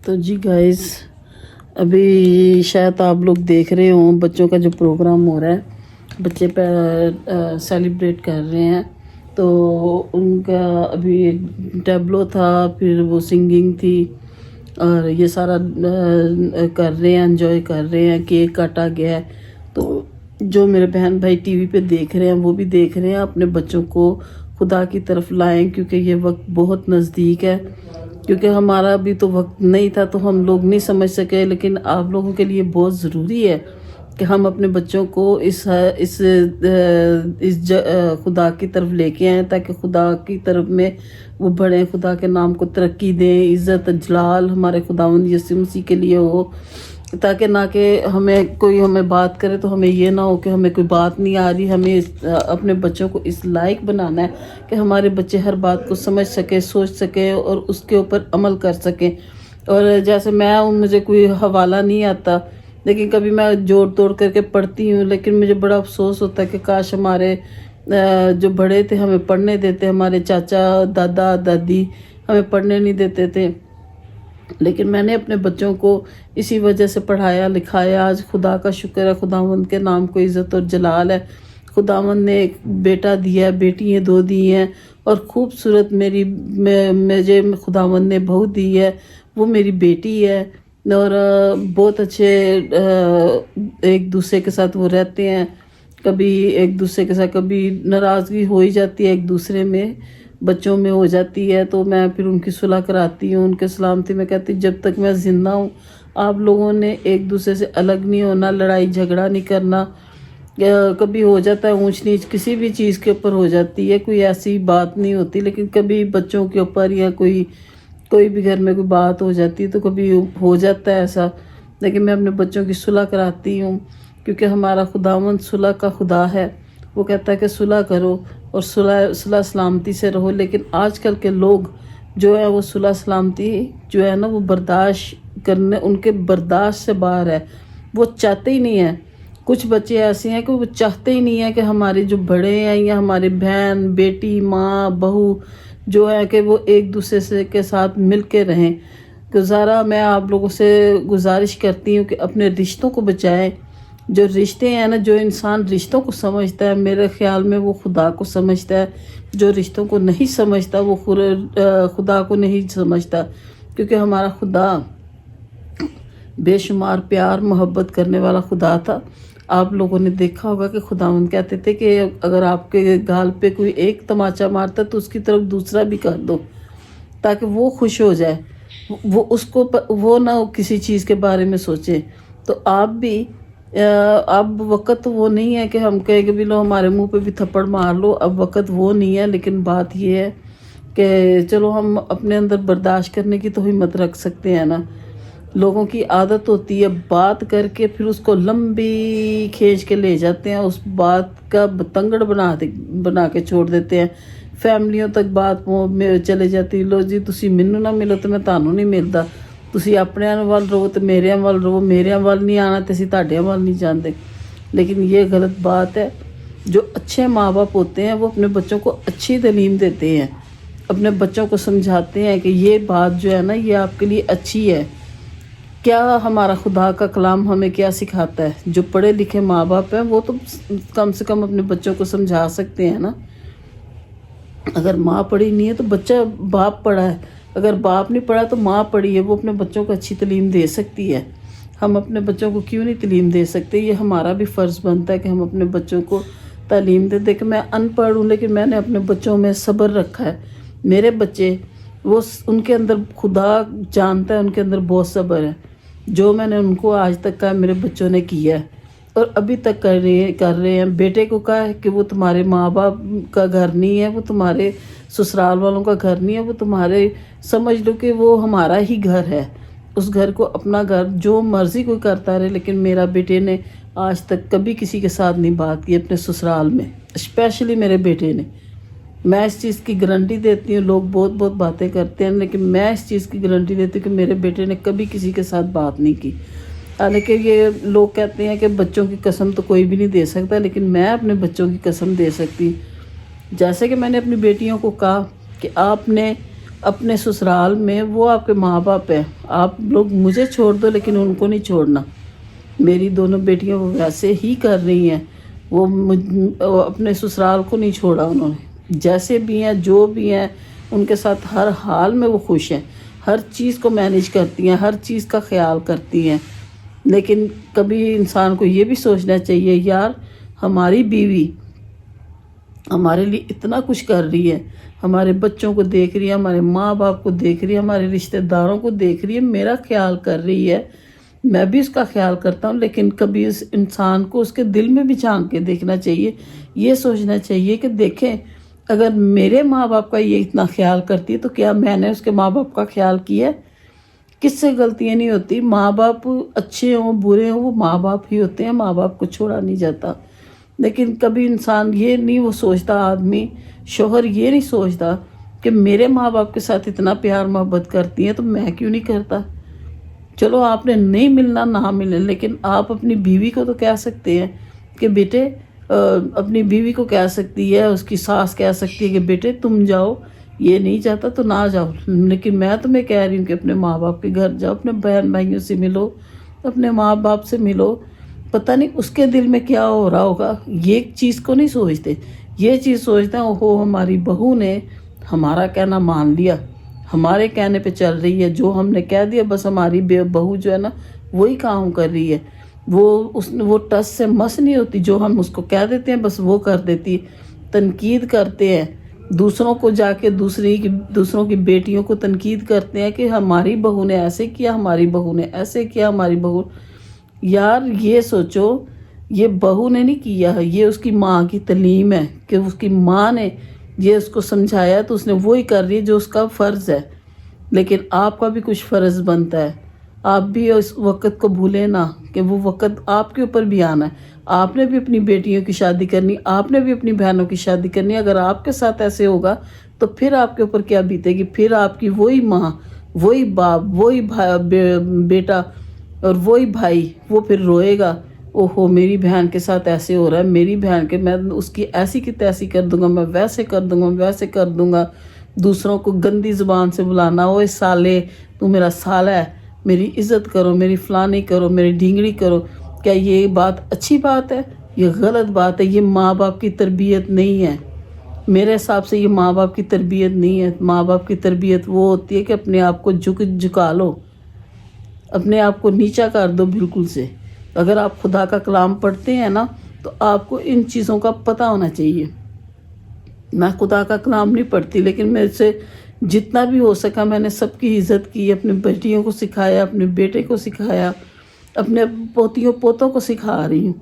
تو جی گائز، ابھی شاید آپ لوگ دیکھ رہے ہوں بچوں کا جو پروگرام ہو رہا ہے، بچے سیلیبریٹ کر رہے ہیں. تو ان کا ابھی ایک ٹیبلو تھا، پھر وہ سنگنگ تھی، اور یہ سارا کر رہے ہیں، انجوائے کر رہے ہیں. کیک کاٹا گیا ہے. تو جو میرے بہن بھائی ٹی وی پہ دیکھ رہے ہیں وہ بھی دیکھ رہے ہیں، اپنے بچوں کو خدا کی طرف لائیں، کیونکہ یہ وقت بہت نزدیک ہے. کیونکہ ہمارا بھی تو وقت نہیں تھا تو ہم لوگ نہیں سمجھ سکے، لیکن آپ لوگوں کے لیے بہت ضروری ہے کہ ہم اپنے بچوں کو اس خدا کی طرف لے کے آئیں، تاکہ خدا کی طرف میں وہ بڑھیں، خدا کے نام کو ترقی دیں. عزت جلال ہمارے خداوند یسوع مسیح کے لیے ہو، تاکہ نہ کہ ہمیں بات کرے تو ہمیں یہ نہ ہو کہ ہمیں کوئی بات نہیں آ رہی. ہمیں اپنے بچوں کو اس لائق بنانا ہے کہ ہمارے بچے ہر بات کو سمجھ سکے، سوچ سکے اور اس کے اوپر عمل کر سکیں. اور جیسے میں مجھے کوئی حوالہ نہیں آتا، لیکن کبھی میں جوڑ توڑ کر کے پڑھتی ہوں، لیکن مجھے بڑا افسوس ہوتا ہے کہ کاش ہمارے جو بڑے تھے ہمیں پڑھنے دیتے، ہمارے چاچا دادا دادی ہمیں پڑھنے نہیں دیتے تھے. لیکن میں نے اپنے بچوں کو اسی وجہ سے پڑھایا لکھایا. آج خدا کا شکر ہے، خداوند کے نام کو عزت اور جلال ہے. خداوند نے ایک بیٹا دیا ہے، بیٹی ہیں 2 دی ہیں، اور خوبصورت مجھے خداوند نے بہو دی ہے، وہ میری بیٹی ہے. اور بہت اچھے ایک دوسرے کے ساتھ وہ رہتے ہیں. کبھی ایک دوسرے کے ساتھ کبھی ناراضگی ہو ہی جاتی ہے، ایک دوسرے میں بچوں میں ہو جاتی ہے، تو میں پھر ان کی صلح کراتی ہوں، ان کے سلامتی میں کہتی جب تک میں زندہ ہوں آپ لوگوں نے ایک دوسرے سے الگ نہیں ہونا، لڑائی جھگڑا نہیں کرنا. کبھی ہو جاتا ہے اونچ نیچ کسی بھی چیز کے اوپر ہو جاتی ہے، کوئی ایسی بات نہیں ہوتی، لیکن کبھی بچوں کے اوپر یا کوئی بھی گھر میں کوئی بات ہو جاتی ہے تو کبھی ہو جاتا ہے ایسا. لیکن میں اپنے بچوں کی صلح کراتی ہوں، کیونکہ ہمارا خداوند صلح کا خدا ہے. وہ کہتا ہے کہ صلح کرو اور صلح سلامتی سے رہو. لیکن آج کل کے لوگ جو ہے وہ صلح سلامتی جو ہے نا وہ برداشت کرنے، ان کے برداشت سے باہر ہے، وہ چاہتے ہی نہیں ہیں. کچھ بچے ایسے ہیں کہ وہ چاہتے ہی نہیں ہیں کہ ہمارے جو بڑے ہیں یا ہمارے بہن بیٹی ماں بہو جو ہے کہ وہ ایک دوسرے کے ساتھ مل کے رہیں. میں آپ لوگوں سے گزارش کرتی ہوں کہ اپنے رشتوں کو بچائیں. جو رشتے ہیں نا، جو انسان رشتوں کو سمجھتا ہے میرے خیال میں وہ خدا کو سمجھتا ہے. جو رشتوں کو نہیں سمجھتا وہ خدا کو نہیں سمجھتا، کیونکہ ہمارا خدا بے شمار پیار محبت کرنے والا خدا تھا. آپ لوگوں نے دیکھا ہوگا کہ خداوند کہتے تھے کہ اگر آپ کے گال پہ کوئی ایک تماچا مارتا تو اس کی طرف دوسرا بھی کر دو، تاکہ وہ خوش ہو جائے، وہ نہ کسی چیز کے بارے میں سوچے. تو آپ بھی اب وقت وہ نہیں ہے کہ ہم کہیں کہ بھی لو ہمارے منہ پہ بھی تھپڑ مار لو، اب وقت وہ نہیں ہے. لیکن بات یہ ہے کہ چلو ہم اپنے اندر برداشت کرنے کی تو ہمت رکھ سکتے ہیں نا. لوگوں کی عادت ہوتی ہے بات کر کے پھر اس کو لمبی کھینچ کے لے جاتے ہیں، اس بات کا بتنگڑ بنا کے چھوڑ دیتے ہیں. فیملیوں تک بات چلے جاتی، لو جی تسی مینوں نہ ملو تو میں تانوں نہیں ملدا، تسی اپنے وال رہو تو میرے وال رہو، میرے وال نہیں آنا تو اسی تہاڈے وال نہیں جاندے. لیکن یہ غلط بات ہے. جو اچھے ماں باپ ہوتے ہیں وہ اپنے بچوں کو اچھی تعلیم دیتے ہیں، اپنے بچوں کو سمجھاتے ہیں کہ یہ بات جو ہے نا یہ آپ کے لیے اچھی ہے. کیا ہمارا خدا کا کلام ہمیں کیا سکھاتا ہے؟ جو پڑھے لکھے ماں باپ ہیں وہ تو کم سے کم اپنے بچوں کو سمجھا سکتے ہیں نا. اگر ماں پڑھی نہیں ہے تو بچہ باپ پڑھا ہے، اگر باپ نہیں پڑھا تو ماں پڑھی ہے، وہ اپنے بچوں کو اچھی تعلیم دے سکتی ہے. ہم اپنے بچوں کو کیوں نہیں تعلیم دے سکتے؟ یہ ہمارا بھی فرض بنتا ہے کہ ہم اپنے بچوں کو تعلیم دیں. دیکھ میں ان پڑھ ہوں لیکن میں نے اپنے بچوں میں صبر رکھا ہے. میرے بچے ان کے اندر خدا جانتا ہے، ان کے اندر بہت صبر ہے. جو میں نے ان کو آج تک کہا میرے بچوں نے کیا ہے اور ابھی تک کر رہے ہیں. بیٹے کو کہا ہے کہ وہ تمہارے ماں باپ کا گھر نہیں ہے، وہ تمہارے سسرال والوں کا گھر نہیں ہے، وہ تمہارے سمجھ لو کہ وہ ہمارا ہی گھر ہے. اس گھر کو اپنا گھر جو مرضی کوئی کرتا رہے. لیکن میرا بیٹے نے آج تک کبھی کسی کے ساتھ نہیں بات کی اپنے سسرال میں، اسپیشلی میرے بیٹے نے. میں اس چیز کی گارنٹی دیتی ہوں. لوگ بہت باتیں کرتے ہیں لیکن میں اس چیز کی گارنٹی دیتی ہوں کہ میرے بیٹے نے کبھی کسی کے ساتھ بات نہیں کی. حالانکہ یہ لوگ کہتے ہیں کہ بچوں کی قسم تو کوئی بھی نہیں دے سکتا، لیکن میں اپنے بچوں کی قسم دے سکتی. جیسے کہ میں نے اپنی بیٹیوں کو کہا کہ آپ نے اپنے سسرال میں وہ آپ کے ماں باپ ہیں، آپ لوگ مجھے چھوڑ دو لیکن ان کو نہیں چھوڑنا. میری دونوں بیٹیاں وہ ویسے ہی کر رہی ہیں، وہ اپنے سسرال کو نہیں چھوڑا انہوں نے. جیسے بھی ہیں، جو بھی ہیں، ان کے ساتھ ہر حال میں وہ خوش ہیں، ہر چیز کو مینیج کرتی ہیں، ہر چیز کا خیال کرتی ہیں. لیکن کبھی انسان کو یہ بھی سوچنا چاہیے یار ہماری بیوی ہمارے لیے اتنا کچھ کر رہی ہے، ہمارے بچوں کو دیکھ رہی ہے، ہمارے ماں باپ کو دیکھ رہی ہے، ہمارے رشتہ داروں کو دیکھ رہی ہے، میرا خیال کر رہی ہے، میں بھی اس کا خیال کرتا ہوں. لیکن کبھی اس انسان کو اس کے دل میں بھی جھانک کے دیکھنا چاہیے، یہ سوچنا چاہیے کہ دیکھیں اگر میرے ماں باپ کا یہ اتنا خیال کرتی ہے تو کیا میں نے اس کے ماں باپ کا خیال کیا ہے؟ کس سے غلطیاں نہیں ہوتی، ماں باپ اچھے ہوں برے ہوں وہ ماں باپ ہی ہوتے ہیں، ماں باپ کو چھوڑا نہیں جاتا. لیکن کبھی انسان یہ نہیں وہ سوچتا، آدمی شوہر یہ نہیں سوچتا کہ میرے ماں باپ کے ساتھ اتنا پیار محبت کرتی ہیں تو میں کیوں نہیں کرتا. چلو آپ نے نہیں ملنا نہ ملے، لیکن آپ اپنی بیوی کو تو کہہ سکتے ہیں کہ بیٹے، اپنی بیوی کو کہہ سکتی ہے، اس کی ساس کہہ سکتی ہے کہ بیٹے تم جاؤ، یہ نہیں چاہتا تو نہ جاؤ. لیکن میں تمہیں کہہ رہی ہوں کہ اپنے ماں باپ کے گھر جاؤ، اپنے بہن بھائیوں سے ملو، اپنے ماں باپ سے ملو. پتہ نہیں اس کے دل میں کیا ہو رہا ہوگا، یہ چیز کو نہیں سوچتے. یہ چیز سوچتے ہیں اوہو ہماری بہو نے ہمارا کہنا مان لیا، ہمارے کہنے پہ چل رہی ہے، جو ہم نے کہہ دیا بس ہماری بہو جو ہے نا وہی کام کر رہی ہے. وہ ٹس سے مس نہیں ہوتی، جو ہم اس کو کہہ دیتے ہیں بس وہ کر دیتی. تنقید کرتے ہیں دوسروں کو، جا کے دوسروں کی بیٹیوں کو تنقید کرتے ہیں کہ ہماری بہو نے ایسے کیا، ہماری بہو نے ایسے کیا، ہماری بہو. یار یہ سوچو یہ بہو نے نہیں کیا، یہ اس کی ماں کی تعلیم ہے کہ اس کی ماں نے یہ اس کو سمجھایا تو اس نے وہی کر رہی ہے جو اس کا فرض ہے. لیکن آپ کا بھی کچھ فرض بنتا ہے، آپ بھی اس وقت کو بھولیں نہ کہ وہ وقت آپ کے اوپر بھی آنا ہے. آپ نے بھی اپنی بیٹیوں کی شادی کرنی، آپ نے بھی اپنی بہنوں کی شادی کرنی. اگر آپ کے ساتھ ایسے ہوگا تو پھر آپ کے اوپر کیا بیتے گی؟ پھر آپ کی وہی ماں، وہی باپ، وہی بیٹا اور وہی بھائی وہ پھر روئے گا، اوہو میری بہن کے ساتھ ایسے ہو رہا ہے، میری بہن کے میں اس کی ایسی کی تیسی کر دوں گا، میں ویسے کر دوں گا، میں ویسے کر دوں گا. دوسروں کو گندی زبان سے بلانا، اوے سالے تو میرا سالا ہے، میری عزت کرو، میری فلانی کرو، میری ڈھینگڑی کرو. کیا یہ بات اچھی بات ہے؟ یہ غلط بات ہے. یہ ماں باپ کی تربیت نہیں ہے، میرے حساب سے یہ ماں باپ کی تربیت نہیں ہے. ماں باپ کی تربیت وہ ہوتی ہے کہ اپنے آپ کو جھکا لو، اپنے آپ کو نیچا کر دو بالکل سے. اگر آپ خدا کا کلام پڑھتے ہیں نا تو آپ کو ان چیزوں کا پتہ ہونا چاہیے. میں خدا کا کلام نہیں پڑھتی لیکن میرے سے جتنا بھی ہو سکا میں نے سب کی عزت کی، اپنے بیٹیوں کو سکھایا، اپنے بیٹے کو سکھایا، اپنے پوتیوں پوتوں کو سکھا رہی ہوں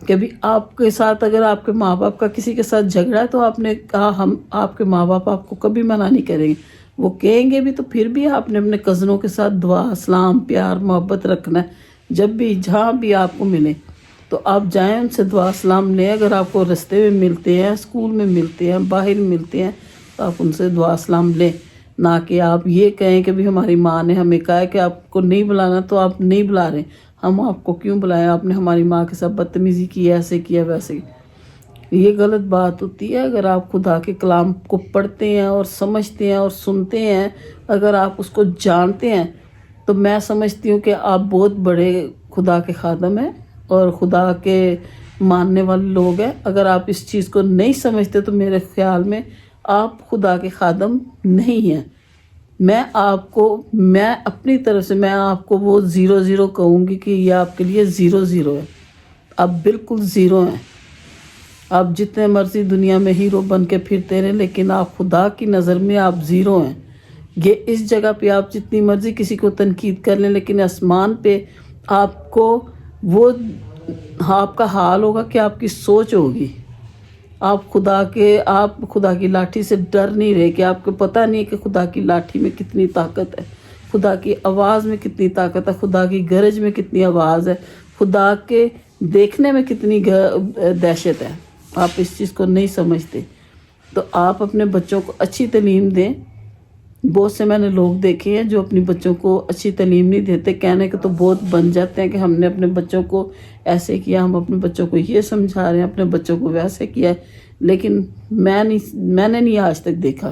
کہ بھی آپ کے ساتھ اگر آپ کے ماں باپ کا کسی کے ساتھ جھگڑا ہے تو آپ نے کہا ہم آپ کے ماں باپ آپ کو کبھی منع نہیں کریں گے. وہ کہیں گے بھی تو پھر بھی آپ نے اپنے کزنوں کے ساتھ دعا سلام پیار محبت رکھنا ہے. جب بھی جہاں بھی آپ کو ملے تو آپ جائیں ان سے دعا سلام لیں. اگر آپ کو رستے میں ملتے ہیں، اسکول میں ملتے ہیں، باہر ملتے ہیں تو آپ ان سے دعا سلام لیں. نہ کہ آپ یہ کہیں کہ بھی ہماری ماں نے ہمیں کہا ہے کہ آپ کو نہیں بلانا تو آپ نہیں بلا رہے، ہم آپ کو کیوں بلائیں، آپ نے ہماری ماں کے ساتھ بدتمیزی کی، ایسے کیا ویسے. یہ غلط بات ہوتی ہے. اگر آپ خدا کے کلام کو پڑھتے ہیں اور سمجھتے ہیں اور سنتے ہیں، اگر آپ اس کو جانتے ہیں تو میں سمجھتی ہوں کہ آپ بہت بڑے خدا کے خادم ہیں اور خدا کے ماننے والے لوگ ہیں. اگر آپ اس چیز کو نہیں سمجھتے تو میرے خیال میں آپ خدا کے خادم نہیں ہیں. میں اپنی طرف سے میں آپ کو وہ 0 کہوں گی کہ یہ آپ کے لیے 0 ہے. آپ بالکل 0 ہیں. آپ جتنے مرضی دنیا میں ہیرو بن کے پھرتے رہیں لیکن آپ خدا کی نظر میں آپ 0 ہیں. یہ اس جگہ پہ آپ جتنی مرضی کسی کو تنقید کر لیں لیکن آسمان پہ آپ کو وہ آپ کا حال ہوگا کہ آپ کی سوچ ہوگی. آپ خدا کی لاٹھی سے ڈر نہیں رہے کہ آپ کو پتہ نہیں ہے کہ خدا کی لاٹھی میں کتنی طاقت ہے، خدا کی آواز میں کتنی طاقت ہے، خدا کی گرج میں کتنی آواز ہے، خدا کے دیکھنے میں کتنی دہشت ہے. آپ اس چیز کو نہیں سمجھتے تو آپ اپنے بچوں کو اچھی تعلیم دیں. بہت سے میں نے لوگ دیکھے ہیں جو اپنی بچوں کو اچھی تعلیم نہیں دیتے، کہنے کے تو بہت بن جاتے ہیں کہ ہم نے اپنے بچوں کو ایسے کیا، ہم اپنے بچوں کو یہ سمجھا رہے ہیں، اپنے بچوں کو ویسے کیا ہے. لیکن میں نے نہیں آج تک دیکھا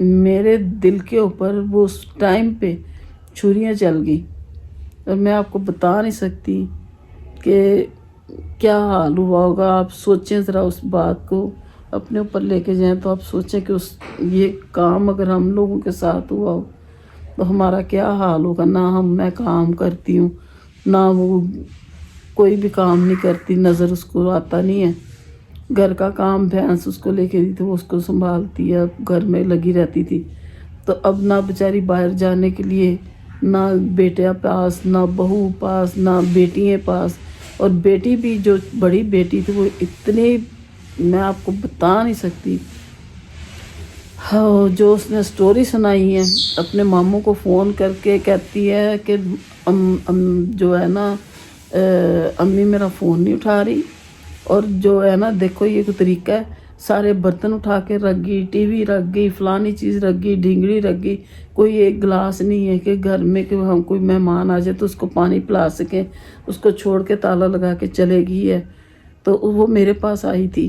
میرے دل کے اوپر وہ اس ٹائم پہ چھریاں چل گئی، اور میں آپ کو بتا نہیں سکتی کہ کیا حال ہوا ہوگا۔ آپ سوچیں ذرا اس بات کو اپنے اوپر لے کے جائیں تو آپ سوچیں کہ یہ کام اگر ہم لوگوں کے ساتھ ہوا ہو تو ہمارا کیا حال ہوگا۔ نہ میں کام کرتی ہوں، نہ وہ کوئی بھی کام نہیں کرتی، نظر اس کو آتا نہیں ہے۔ گھر کا کام بھینس اس کو لے کے دی تو وہ اس کو سنبھالتی ہے، گھر میں لگی رہتی تھی۔ تو اب نہ بیچاری باہر جانے کے لیے، نہ بیٹے پاس، نہ بہو پاس، نہ بیٹیاں پاس۔ اور بیٹی بھی جو بڑی بیٹی تھی وہ اتنی، میں آپ کو بتا نہیں سکتی، ہاں جو اس نے سٹوری سنائی ہے، اپنے ماموں کو فون کر کے کہتی ہے کہ جو ہے نا امی میرا فون نہیں اٹھا رہی، اور جو ہے نا دیکھو یہ کوئی طریقہ ہے، سارے برتن اٹھا کے رکھ گئی، ٹی وی رکھ گئی، فلانی چیز رکھ گئی، ڈھنگڑی رکھ گئی، کوئی ایک گلاس نہیں ہے کہ گھر میں کہ ہم کوئی مہمان آ جائے تو اس کو پانی پلا سکیں، اس کو چھوڑ کے تالا لگا کے چلے گئی ہے۔ تو وہ میرے پاس آئی تھی،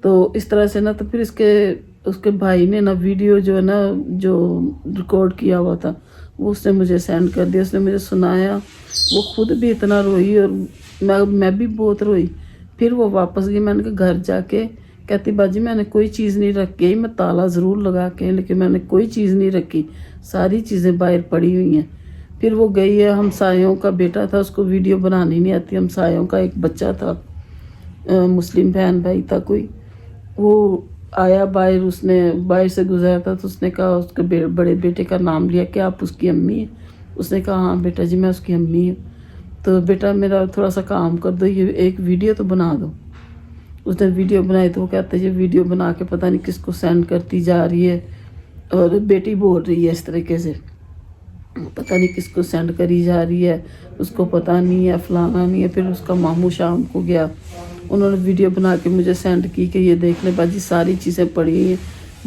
تو اس طرح سے نا، تو پھر اس کے بھائی نے نا ویڈیو جو ہے نا جو ریکارڈ کیا ہوا تھا وہ اس نے مجھے سینڈ کر دیا، اس نے مجھے سنایا، وہ خود بھی اتنا روئی اور میں بھی بہت روئی۔ پھر وہ واپس گئی، میں نے کہا گھر جا کے، کہتی باجی میں نے کوئی چیز نہیں رکھی، میں تالا ضرور لگا کے لیکن میں نے کوئی چیز نہیں رکھی، ساری چیزیں باہر پڑی ہوئی ہیں۔ پھر وہ گئی ہے، ہمسایوں کا بیٹا تھا، اس کو ویڈیو بنانی نہیں آتی، ہمسایوں کا ایک بچہ تھا، مسلم بہن بھائی تھا کوئی، وہ آیا باہر، اس نے باہر سے گزرا تھا تو اس نے کہا، اس کے بڑے بیٹے کا نام لیا کہ آپ اس کی امی ہیں؟ اس نے کہا ہاں بیٹا جی میں اس کی امی ہوں، تو بیٹا میرا تھوڑا سا کام کر دو، یہ ایک ویڈیو تو بنا دو۔ اس نے ویڈیو بنائی تو وہ کہتے ہیں یہ ویڈیو بنا کے پتہ نہیں کس کو سینڈ کرتی جا رہی ہے، اور بیٹی بول رہی ہے اس طریقے سے، پتہ نہیں کس کو سینڈ کری جا رہی ہے، اس کو پتہ نہیں ہے، فلانا نہیں ہے۔ پھر اس کا ماموں شام کو گیا، انہوں نے ویڈیو بنا کے مجھے سینڈ کی کہ یہ دیکھ لیں باجی ساری چیزیں پڑی ہیں،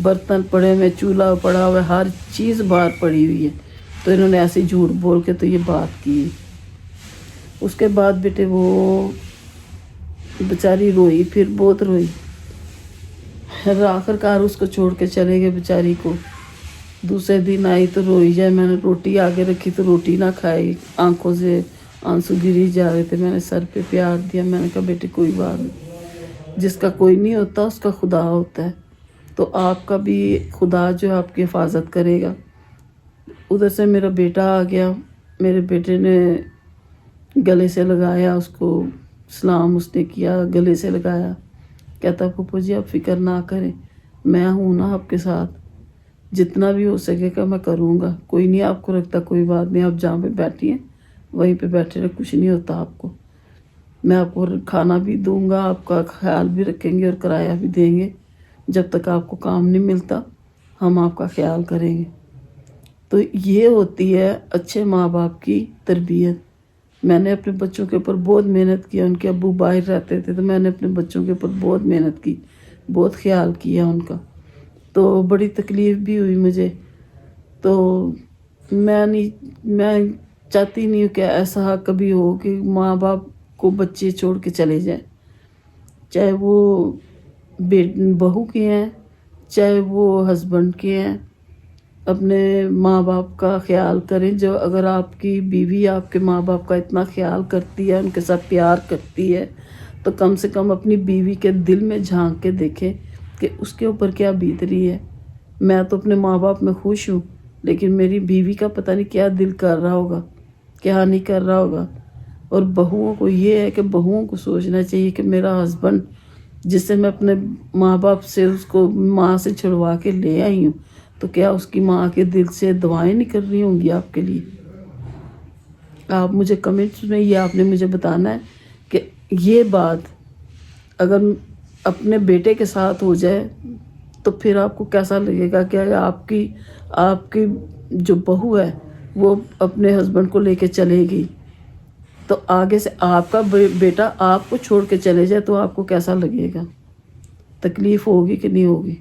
برتن پڑے ہوئے، چولہا پڑا ہوا ہے، ہر چیز باہر پڑی ہوئی ہے۔ تو انہوں نے ایسے جھوٹ بول کے تو یہ بات کی۔ اس کے بعد بیٹے وہ بیچاری روئی، پھر بہت روئی، آخرکار اس کو چھوڑ کے چلے گئے بیچاری کو۔ دوسرے دن آئی تو روئی جائے، میں نے روٹی آگے رکھی تو روٹی نہ کھائی، آنکھوں سے آنسو گری جا رہے تھے، میں نے سر پہ پیار دیا، میں نے کہا بیٹے کوئی بات نہیں، جس کا کوئی نہیں ہوتا اس کا خدا ہوتا ہے، تو آپ کا بھی خدا جو ہے آپ کی حفاظت کرے گا۔ ادھر سے میرا بیٹا آ گیا، میرے بیٹے نے گلے سے لگایا اس کو، سلام اس نے کیا، گلے سے لگایا، کہتا پھوپھو جی آپ فکر نہ کریں، میں ہوں نا آپ کے ساتھ، جتنا بھی ہو سکے گا میں کروں گا، کوئی نہیں آپ کو رکھتا، کوئی بات نہیں، آپ جہاں پہ بیٹھی ہیں وہیں پہ بیٹھے رہے، کچھ نہیں ہوتا آپ کو، میں آپ کو کھانا بھی دوں گا، آپ کا خیال بھی رکھیں گے اور کرایہ بھی دیں گے، جب تک آپ کو کام نہیں ملتا ہم آپ کا خیال کریں گے۔ تو یہ ہوتی ہے اچھے ماں باپ کی تربیت۔ میں نے اپنے بچوں کے اوپر بہت محنت کیا، ان کے ابو باہر رہتے تھے تو میں نے اپنے بچوں کے اوپر بہت محنت کی، بہت خیال کیا ان کا، تو بڑی تکلیف بھی ہوئی مجھے۔ تو میں چاہتی نہیں ہوں کہ ایسا کبھی ہو کہ ماں باپ کو بچے چھوڑ کے چلے جائیں، چاہے وہ بہو کے ہیں چاہے وہ ہسبینڈ کے ہیں۔ اپنے ماں باپ کا خیال کریں، جو اگر آپ کی بیوی آپ کے ماں باپ کا اتنا خیال کرتی ہے، ان کے ساتھ پیار کرتی ہے، تو کم سے کم اپنی بیوی کے دل میں جھانک کے دیکھیں کہ اس کے اوپر کیا بیت رہی ہے۔ میں تو اپنے ماں باپ میں خوش ہوں، لیکن میری بیوی کا پتہ نہیں کیا دل کر رہا ہوگا، کیا نہیں کر رہا ہوگا۔ اور بہوؤں کو یہ ہے کہ بہوؤں کو سوچنا چاہیے کہ میرا ہسبینڈ جس سے میں اپنے ماں باپ سے، اس کو ماں سے چھڑوا کے لے آئی ہوں، تو کیا اس کی ماں کے دل سے دعائیں نہیں کر رہی ہوں گی آپ کے لیے؟ آپ مجھے کمنٹس میں یہ آپ نے مجھے بتانا ہے کہ یہ بات اگر اپنے بیٹے کے ساتھ ہو جائے تو پھر آپ کو کیسا لگے گا کہ آپ کی جو بہو ہے وہ اپنے ہسبینڈ کو لے کے چلے گی، تو آگے سے آپ کا بیٹا آپ کو چھوڑ کے چلے جائے تو آپ کو کیسا لگے گا؟ تکلیف ہوگی کہ نہیں ہوگی؟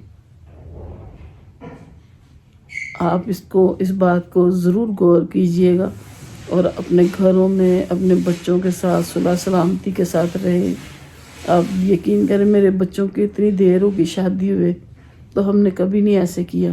آپ اس بات کو ضرور غور کیجئے گا، اور اپنے گھروں میں اپنے بچوں کے ساتھ صلح سلامتی کے ساتھ رہیں۔ آپ یقین کریں میرے بچوں کی اتنی دیر ہوگی شادی ہوئے تو ہم نے کبھی نہیں ایسے کیا،